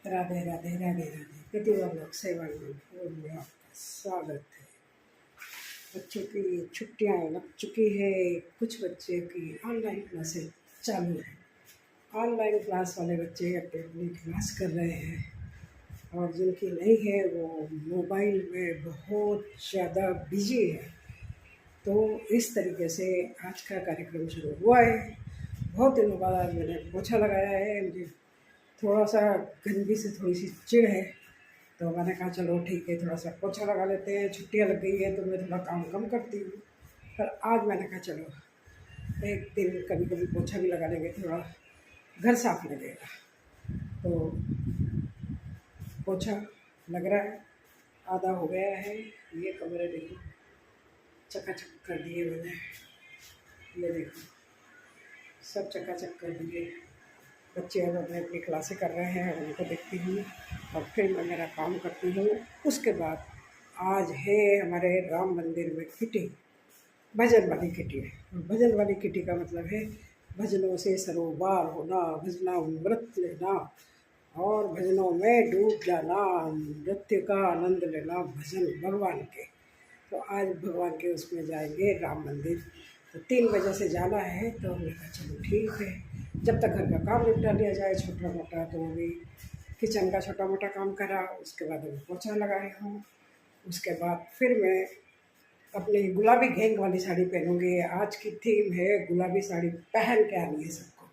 राधे राधे राधे राधे। प्रतिभा लोक सेवा में आपका स्वागत है। बच्चों की छुट्टियां लग चुकी है। कुछ बच्चे की ऑनलाइन क्लासेस चालू है। ऑनलाइन क्लास वाले बच्चे अपनी अपनी क्लास कर रहे हैं और जिनकी नहीं है वो मोबाइल में बहुत ज़्यादा बिजी है। तो इस तरीके से आज का कार्यक्रम शुरू हुआ है। बहुत दिनों बाद आज मैंने पोछा लगाया है। मुझे थोड़ा सा गंदगी से थोड़ी सी चिढ़ है, तो मैंने कहा चलो ठीक है, थोड़ा सा पोछा लगा लेते हैं। छुट्टियां लग गई है तो मैं थोड़ा काम कम करती हूँ, पर आज मैंने कहा चलो एक दिन कभी कभी पोछा भी लगा लेंगे, थोड़ा घर साफ लगेगा। तो पोछा लग रहा है, आधा हो गया है। ये कमरे देखो चकाचक कर दिए मैंने, ये देखो सब चकाचक कर दिए। बच्चे अब अपने अपनी क्लासें कर रहे हैं, उनको देखती हूँ और फिर मैं मेरा काम करती हूँ। उसके बाद आज है हमारे राम मंदिर में किटी, भजन वाली किटी है। भजन वाली किटी का मतलब है भजनों से सरोबार होना, भजनामृत लेना और भजनों में डूब जाना, नृत्य का आनंद लेना भजन भगवान के। तो आज भगवान के उसमें जाएंगे राम मंदिर। तो 3 बजे से जाना है, तो हमने कहा चलो ठीक है, जब तक घर का काम निपटा लिया जाए छोटा मोटा। तो अभी किचन का छोटा मोटा काम करा, उसके बाद अभी पोछा लगाए हूँ। उसके बाद फिर मैं अपनी गुलाबी घेंग वाली साड़ी पहनूँगी। आज की थीम है गुलाबी साड़ी पहन के आनी है सबको।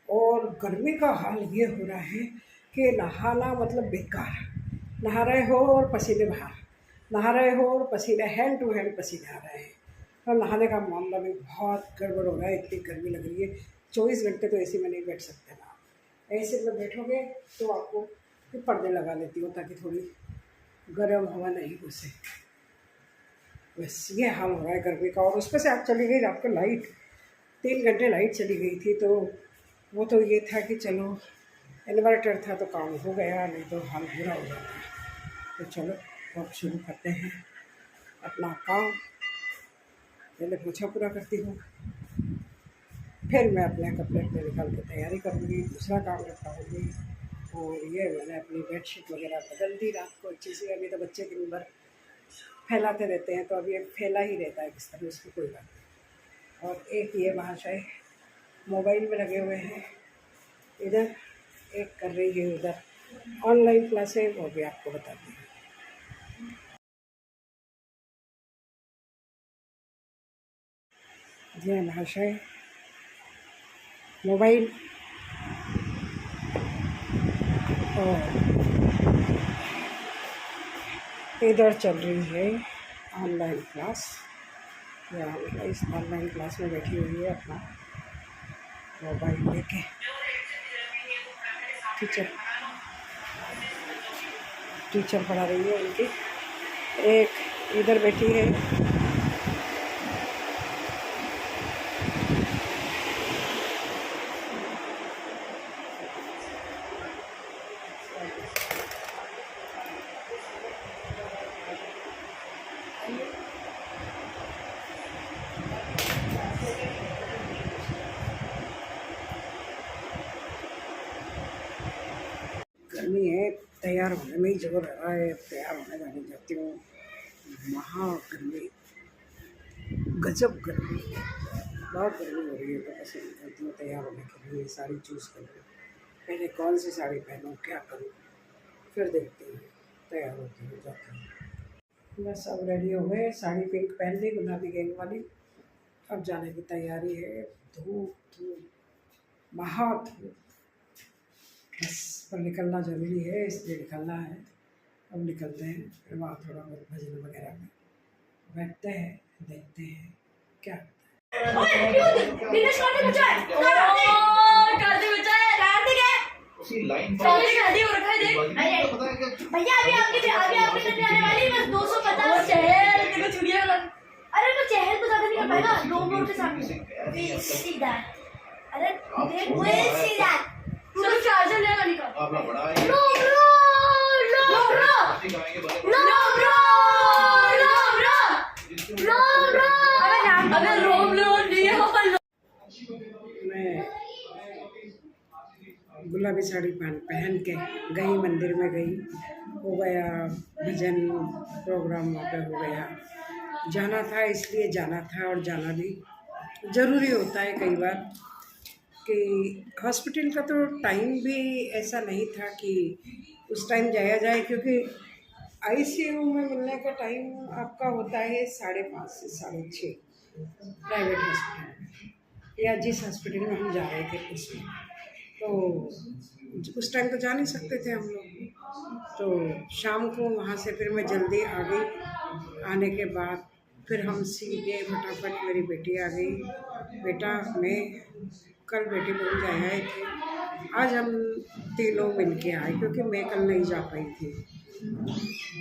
और गर्मी का हाल ये हो रहा है कि नहाना मतलब बेकार। नहा रहे हो और पसीने बाहर, नहा रहे हो और पसीने हैंड टू हैंड पसीने आ रहे हैं। और नहाने का मामला भी बहुत गड़बड़ हो रहा है, इतनी गर्मी लग रही है। 24 घंटे तो एसी में नहीं बैठ सकते ना। एसी में बैठोगे तो आपको फिर पर्दे लगा लेती हूँ ताकि थोड़ी गर्म हवा नहीं घुसे। बस ये हाल हो रहा है गर्मी का। और उसमें से आज चली गई रात को लाइट, 3 घंटे लाइट चली गई थी। तो वो तो ये था कि चलो इन्वर्टर था तो काम हो गया, नहीं तो हाल बुरा हो जाता। तो चलो अब शुरू करते हैं अपना काम। पहले पोछा पूरा करती हूँ, फिर मैं अपने कपड़े निकाल के तैयारी करूँगी, दूसरा काम निपटाऊँगी। और ये मैंने अपनी बेडशीट वगैरह बदल दी रात को अच्छे से। अभी तो बच्चे दिन भर फैलाते रहते हैं, तो अभी ये फैला ही रहता है किस तरह, उसकी कोई बात नहीं। और एक ये महाशय मोबाइल में लगे हुए हैं, इधर एक कर रही है उधर ऑनलाइन क्लासें, वो भी आपको बताती हूँ। ये महाशय मोबाइल और इधर चल रही है ऑनलाइन क्लास। या इस ऑनलाइन क्लास में बैठी हुई है अपना मोबाइल लेके। टीचर पढ़ा रही है उनकी। एक इधर बैठी है, गर्मी है, तैयार होने में ही जोर रहा है। तैयार होने जाने जाती हूँ, महा गर्मी, गजब गर्मी, बहुत गर्मी हो रही है। तो ऐसे निकलती हूँ तैयार होने के लिए, साड़ी चूज़ कर लूँ, पहले कौन सी साड़ी पहनूँ, क्या करूँ, फिर देखती हूँ, तैयार होती हूँ, जाती हूँ। बस अब रेडी हो गए, साड़ी पिंक पहन ली गुलाबी गेंग वाली। अब जाने की तैयारी है। धूप धूप महा धूप, बस पर निकलना ज़रूरी है, इसलिए निकलना है। अब निकलते हैं, फिर वहाँ थोड़ा बहुत भजन वगैरह में बैठते हैं, देखते हैं क्या भैया अभी आपके आने वाली बस 250 चहल। अरे तो चहल तो ज्यादा नहीं कर पाएगा, 2 मोड़ के सामने सीधा। अरे सीधा चलो चार्जर ले ला निकाल। अपना बड़ा है लो ब्रो लो ब्रो लो ब्रो लो ब्रो। अबे रोम लो लिए हो। मैं गुलाबी साड़ी पहन पहन के गई, मंदिर में गई, हो गया भजन प्रोग्राम वहाँ पे हो गया। जाना था इसलिए जाना था, और जाना भी ज़रूरी होता है कई बार कि हॉस्पिटल का तो टाइम भी ऐसा नहीं था कि उस टाइम जाया जाए, क्योंकि आईसीयू में मिलने का टाइम आपका होता है 5:30 से 6:30 प्राइवेट हॉस्पिटल या जिस हॉस्पिटल में हम जा रहे थे उसमें। तो उस टाइम तो जा नहीं सकते थे हम लोग। तो शाम को वहाँ से फिर मैं जल्दी आ गई। आने के बाद फिर हम सीधे फटाफट, मेरी बेटी आ गई। बेटा मैं कल बेटी बहू जा आए थे, आज हम तीनों मिल के आए क्योंकि मैं कल नहीं जा पाई थी।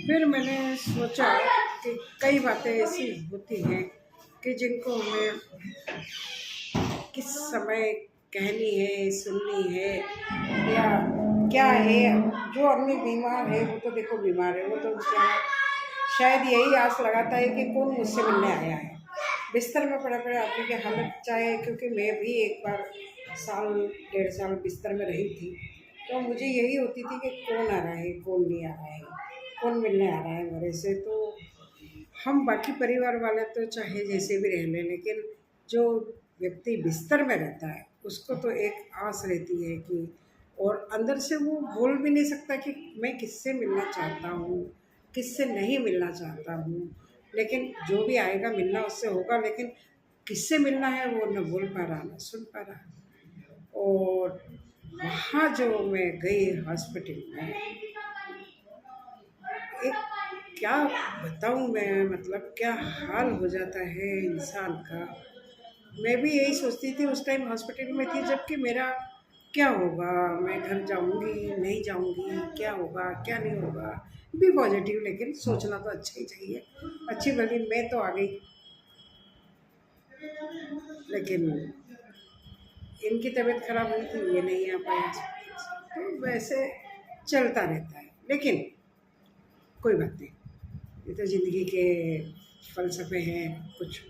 फिर मैंने सोचा कि कई बातें ऐसी होती हैं कि जिनको हमें किस समय कहनी है, सुननी है, या क्या है। जो आदमी बीमार है वो तो देखो बीमार है, वो तो शायद यही आस लगाता है कि कौन मुझसे मिलने आया है। बिस्तर में पड़े पड़े आदमी की हालत, चाहे क्योंकि मैं भी एक बार 1.5 साल बिस्तर में रही थी, तो मुझे यही होती थी कि कौन आ रहा है, कौन नहीं आ रहा है, कौन मिलने आ रहा है मेरे से। तो हम बाकी परिवार वाले तो चाहे जैसे भी रह लें, लेकिन जो व्यक्ति बिस्तर में रहता है उसको तो एक आस रहती है कि, और अंदर से वो बोल भी नहीं सकता कि मैं किससे मिलना चाहता हूँ, किससे नहीं मिलना चाहता हूँ। लेकिन जो भी आएगा मिलना उससे होगा, लेकिन किससे मिलना है वो न बोल पा रहा न सुन पा रहा। और वहाँ जो मैं गई हॉस्पिटल में, एक क्या बताऊँ मैं, मतलब क्या हाल हो जाता है इंसान का। मैं भी यही सोचती थी, उस टाइम हॉस्पिटल में थी, जबकि मेरा क्या होगा, मैं घर जाऊंगी नहीं जाऊंगी, क्या होगा क्या नहीं होगा। बी पॉजिटिव, लेकिन सोचना तो अच्छा ही चाहिए। अच्छी भली मैं तो आ गई, लेकिन इनकी तबीयत खराब हुई थी, ये नहीं आ पाए। तो वैसे चलता रहता है, लेकिन कोई बात नहीं, ये तो ज़िंदगी के फ़लसफ़े हैं। कुछ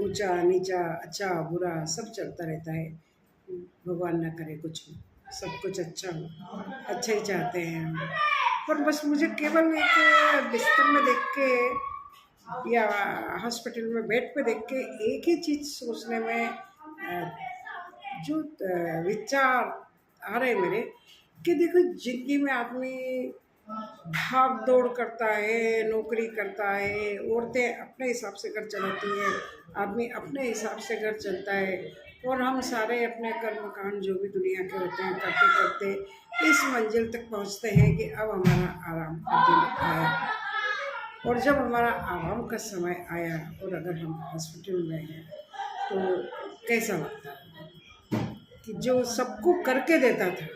ऊंचा नीचा, अच्छा बुरा सब चलता रहता है। भगवान ना करे कुछ हो, सब कुछ अच्छा हो, अच्छा ही चाहते हैं हम। पर बस मुझे केवल एक बिस्तर में देख के या हॉस्पिटल में बेड पे देख के एक ही चीज़ सोचने में जो विचार आ रहे मेरे, कि देखो ज़िंदगी में आदमी भाग दौड़ करता है, नौकरी करता है, औरतें अपने हिसाब से घर चलाती हैं, आदमी अपने हिसाब से घर चलता है, और हम सारे अपने कर्म कांड जो भी दुनिया के होते हैं करते करते इस मंजिल तक पहुंचते हैं कि अब हमारा आराम का दिन आया। और जब हमारा आराम का समय आया और अगर हम हॉस्पिटल में हैं तो कैसा लगता है कि जो सबको करके देता था,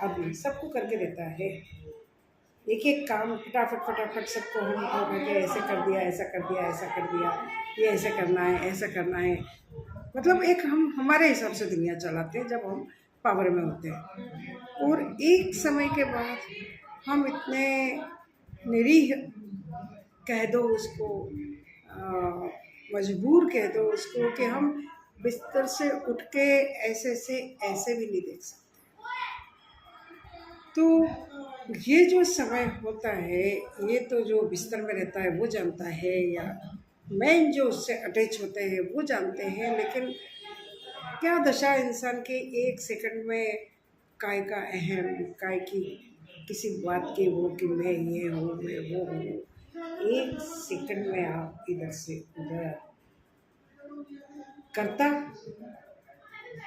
आदमी सबको करके देता है, एक एक काम फटाफट फटाफट सबको हम के ऐसे कर दिया, ऐसा कर दिया, ऐसा कर दिया, ये ऐसे करना है, ऐसा करना है। मतलब एक हम हमारे हिसाब से दुनिया चलाते हैं जब हम पावर में होते हैं। और एक समय के बाद हम इतने निरीह कह दो उसको, मजबूर कह दो उसको, कि हम बिस्तर से उठ के ऐसे भी नहीं देख सकते। तो ये जो समय होता है, ये तो जो बिस्तर में रहता है वो जानता है, या मेन जो उससे अटैच होते हैं वो जानते हैं। लेकिन क्या दशा इंसान के एक सेकंड में काय का अहम, काय की किसी बात की वो, कि मैं ये हूँ मैं वो हूँ, एक सेकंड में आप इधर से उधर करता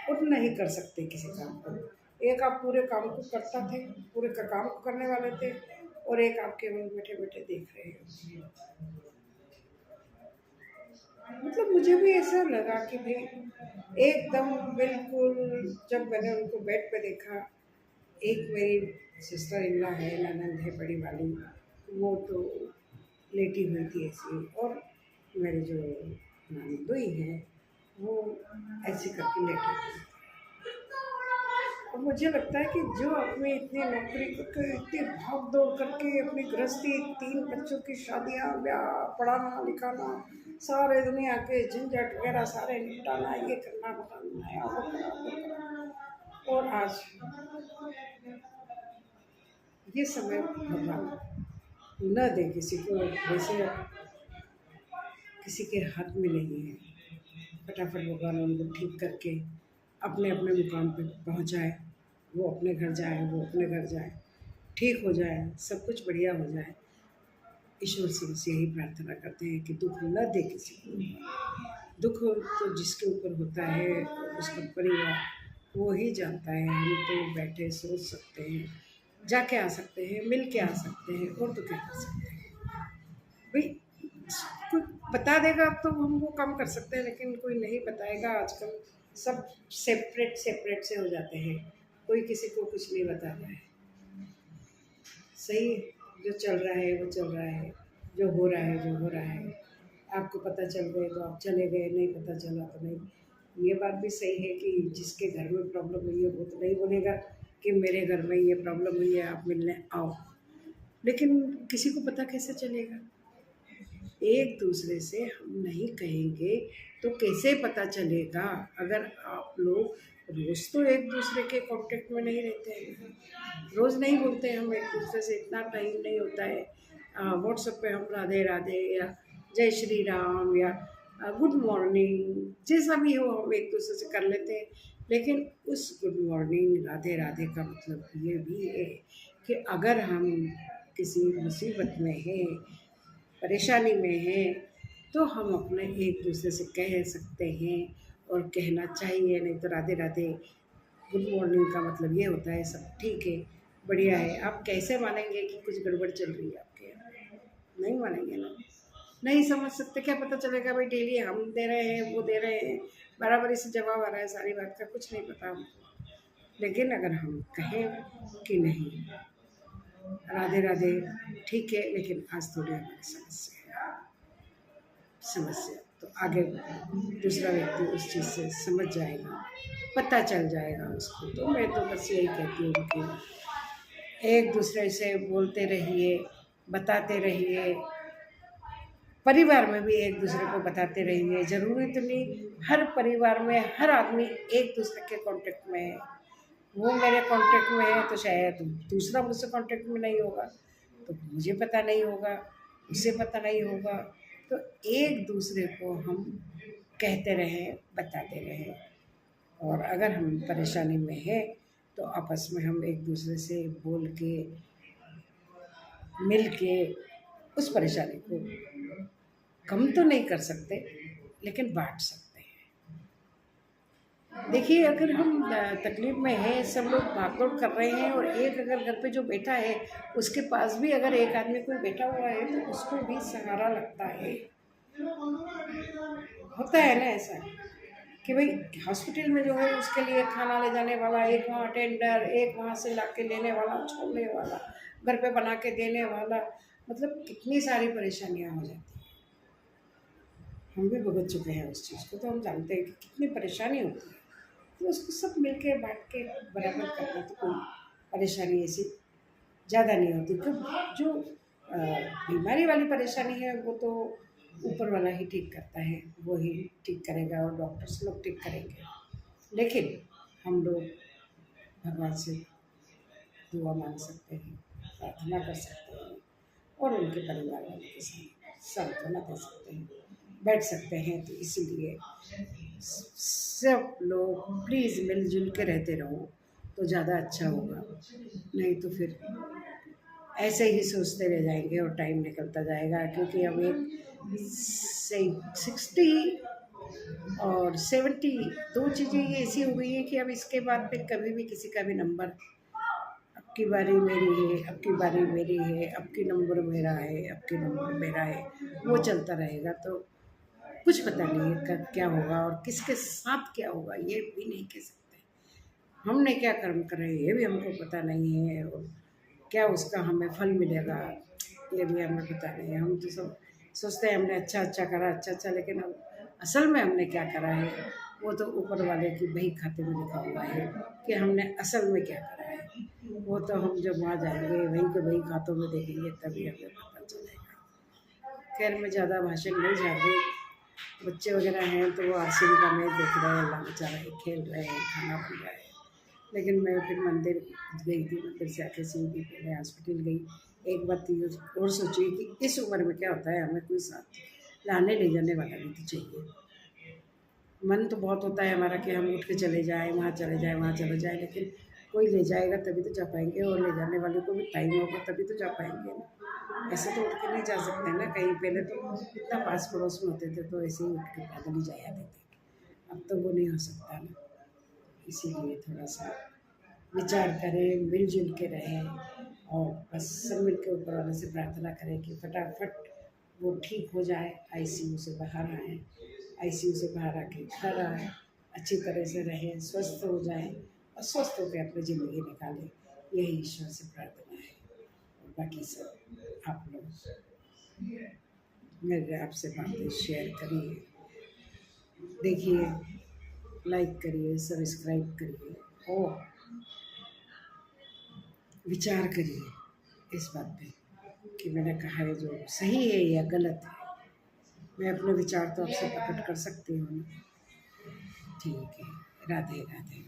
और नहीं कर सकते किसी काम को। एक आप पूरे काम को करता थे, पूरे का काम को करने वाले थे, और एक आप केवल बैठे बैठे देख रहे हो। मतलब मुझे भी ऐसा लगा कि भाई एकदम बिल्कुल, जब मैंने उनको बेड पे देखा, एक मेरी सिस्टर इन लॉ है, ननद है बड़ी वाली, वो तो लेटी हुई थी ऐसी, और मेरे जो ननदोई है वो ऐसे करके लेटी हुई। और मुझे लगता है कि जो आदमी इतनी नौकरी करके, इतनी भाग दौड़ करके, अपनी गृहस्थी, 3 बच्चों की शादियाँ, ब्याह, पढ़ाना लिखाना, सारे दुनिया के झंझट वगैरह सारे निपटाना, ये करना, बताना, वो करना, और आज ये समय भगवान न दे किसी को, वैसे किसी के हाथ में नहीं है। फटाफट भगवान उनको ठीक करके अपने अपने मुकाम पर पहुंचाए, वो अपने घर जाए, वो अपने घर जाए, ठीक हो जाए, सब कुछ बढ़िया हो जाए। ईश्वर से बस यही प्रार्थना करते हैं कि दुख न दे किसी को। दुख तो जिसके ऊपर होता है उसका परिवार वो ही जानता है। हम तो बैठे सोच सकते हैं, जाके आ सकते हैं, मिल के आ सकते हैं, और तो क्या कर सकते हैं भाई। कोई बता देगा तो हम वो काम कर सकते हैं, लेकिन कोई नहीं बताएगा। आजकल सब सेपरेट सेपरेट से हो जाते हैं, कोई किसी को कुछ नहीं बता रहा है। सही है, जो चल रहा है वो चल रहा है, जो हो रहा है जो हो रहा है। आपको पता चल गए तो आप चले गए, नहीं पता चला तो नहीं। ये बात भी सही है कि जिसके घर में प्रॉब्लम हुई है वो तो नहीं बोलेगा कि मेरे घर में ये प्रॉब्लम हुई है, आप मिलने आओ। लेकिन किसी को पता कैसे चलेगा? एक दूसरे से हम नहीं कहेंगे तो कैसे पता चलेगा? अगर आप लोग रोज़ तो एक दूसरे के कांटेक्ट में नहीं रहते हैं, रोज़ नहीं बोलते हम एक दूसरे से, इतना टाइम नहीं होता है। व्हाट्सएप पे हम राधे राधे या जय श्री राम या गुड मॉर्निंग जैसा भी हो हम एक दूसरे से कर लेते हैं। लेकिन उस गुड मॉर्निंग राधे राधे का मतलब ये भी है कि अगर हम किसी मुसीबत में हैं, परेशानी में हैं, तो हम अपने एक दूसरे से कह सकते हैं और कहना चाहिए। नहीं तो राधे राधे गुड मॉर्निंग का मतलब ये होता है सब ठीक है, बढ़िया है। आप कैसे मानेंगे कि कुछ गड़बड़ चल रही है आपके यहाँ? नहीं मानेंगे ना, नहीं समझ सकते। क्या पता चलेगा भाई? डेली हम दे रहे हैं, वो दे रहे हैं, बराबरी से जवाब आ रहा है, सारी बात का कुछ नहीं पता हमको। लेकिन अगर हम कहें कि नहीं राधे राधे ठीक है, लेकिन आज थोड़ी हमारी समस्या तो आगे दूसरा व्यक्ति उस चीज़ से समझ जाएगा, पता चल जाएगा उसको। तो मैं तो बस यही कहती हूँ कि एक दूसरे से बोलते रहिए, बताते रहिए, परिवार में भी एक दूसरे को बताते रहिए। ज़रूरी तो नहीं हर परिवार में हर आदमी एक दूसरे के कांटेक्ट में है। वो मेरे कांटेक्ट में है तो शायद दूसरा मुझसे कांटेक्ट में नहीं होगा, तो मुझे पता नहीं होगा, उसे पता नहीं होगा। तो एक दूसरे को हम कहते रहें, बताते रहें। और अगर हम परेशानी में हैं तो आपस में हम एक दूसरे से बोल के, मिल के उस परेशानी को कम तो नहीं कर सकते, लेकिन बांट सकते हैं। देखिए, अगर हम तकलीफ़ में हैं, सब लोग भाग-दौड़ कर रहे हैं, और एक अगर घर पे जो बैठा है उसके पास भी अगर एक आदमी कोई बैठा हुआ है तो उसको भी सहारा लगता है। होता है ना ऐसा कि भाई हॉस्पिटल में जो है उसके लिए खाना ले जाने वाला, एक वहाँ अटेंडर, एक वहाँ से ला के लेने वाला, छोड़ने वाला, घर पे बना के देने वाला, मतलब कितनी सारी परेशानियाँ हो जाती हैं। हम भी भुगत चुके हैं उस चीज़ को, तो हम जानते हैं कि कितनी परेशानी होती है। तो उसको सब मिल के बांट के बराबर करना तो कोई परेशानी ऐसी ज़्यादा नहीं होती। तो जो बीमारी वाली परेशानी है वो तो ऊपर वाला ही ठीक करता है, वो ही ठीक करेगा और डॉक्टर्स लोग ठीक करेंगे। लेकिन हम लोग भगवान से दुआ मांग सकते हैं, प्रार्थना कर सकते हैं, और उनके परिवार वालों के साथ सांत्वना दे सकते हैं, बैठ सकते हैं। तो इसीलिए सब लोग प्लीज़ मिलजुल के रहते रहो तो ज़्यादा अच्छा होगा। नहीं तो फिर ऐसे ही सोचते रह जाएंगे और टाइम निकलता जाएगा। क्योंकि अब एक 60 और 70 दो चीज़ें ये ऐसी हो गई हैं कि अब इसके बाद में कभी भी किसी का भी नंबर, अब की बारी मेरी है, अब की बारी मेरी है, अब की नंबर मेरा है, अब की नंबर मेरा है, वो चलता रहेगा। तो कुछ पता नहीं है कब क्या होगा और किसके साथ क्या होगा, ये भी नहीं कह सकते। हमने क्या कर्म करे ये भी हमको पता नहीं है, और क्या उसका हमें फल मिलेगा ये भी हमें पता नहीं है। हम तो सब सोचते हैं हमने अच्छा अच्छा करा, अच्छा अच्छा, लेकिन अब असल में हमने क्या करा है वो तो ऊपर वाले की बही खाते में लिखा हुआ है कि हमने असल में क्या करा है। वो तो हम जब वहाँ जाएंगे वहीं के बही खातों में देखेंगे तभी हमें पता चलेगा। खैर, मैं ज़्यादा भाषण नहीं झाड़ रही। बच्चे वगैरह हैं तो वो आरसीबी का मैच देख रहे हैं, अल्लाह बेचारा खेल रहे हैं, खाना पी रहे हैं। लेकिन मैं फिर मंदिर गई थी, मंदिर से आके सो गई, पहले हॉस्पिटल गई। एक बात तो ये और सोचिए कि इस उम्र में क्या होता है, हमें कोई साथ लाने ले जाने वाला भी तो चाहिए। मन तो बहुत होता है हमारा कि हम उठ के चले जाएं, वहाँ चले जाएं, वहाँ चले जाएं, लेकिन कोई ले जाएगा तभी तो जा पाएंगे, और ले जाने वाले को भी टाइम होगा तभी तो जा पाएंगे ना। ऐसे तो उठ के नहीं जा सकते ना कहीं। पहले तो इतना पास पड़ोस में होते थे तो ऐसे ही उठ के पैदल ही जाया देते, अब तो वो नहीं हो सकता ना। इसीलिए थोड़ा सा विचार करें, मिलजुल के रहें, और बस सब मिल के ऊपर वाले से प्रार्थना करें कि फटाफट वो ठीक हो जाए, आईसीयू से बाहर आए, आईसीयू से बाहर आके घर आए, अच्छी तरह से रहें, स्वस्थ हो जाएं और स्वस्थ होकर अपनी ज़िंदगी निकालें। यही ईश्वर से प्रार्थना है। और बाकी सब आप लोग मेरे आपसे बातें शेयर करिए, देखिए, लाइक करिए, सब्सक्राइब करिए और विचार करिए इस बात पे कि मैंने कहा है जो सही है या गलत है। मैं अपने विचार तो आपसे प्रकट कर सकती हूँ। ठीक है, राधे राधे।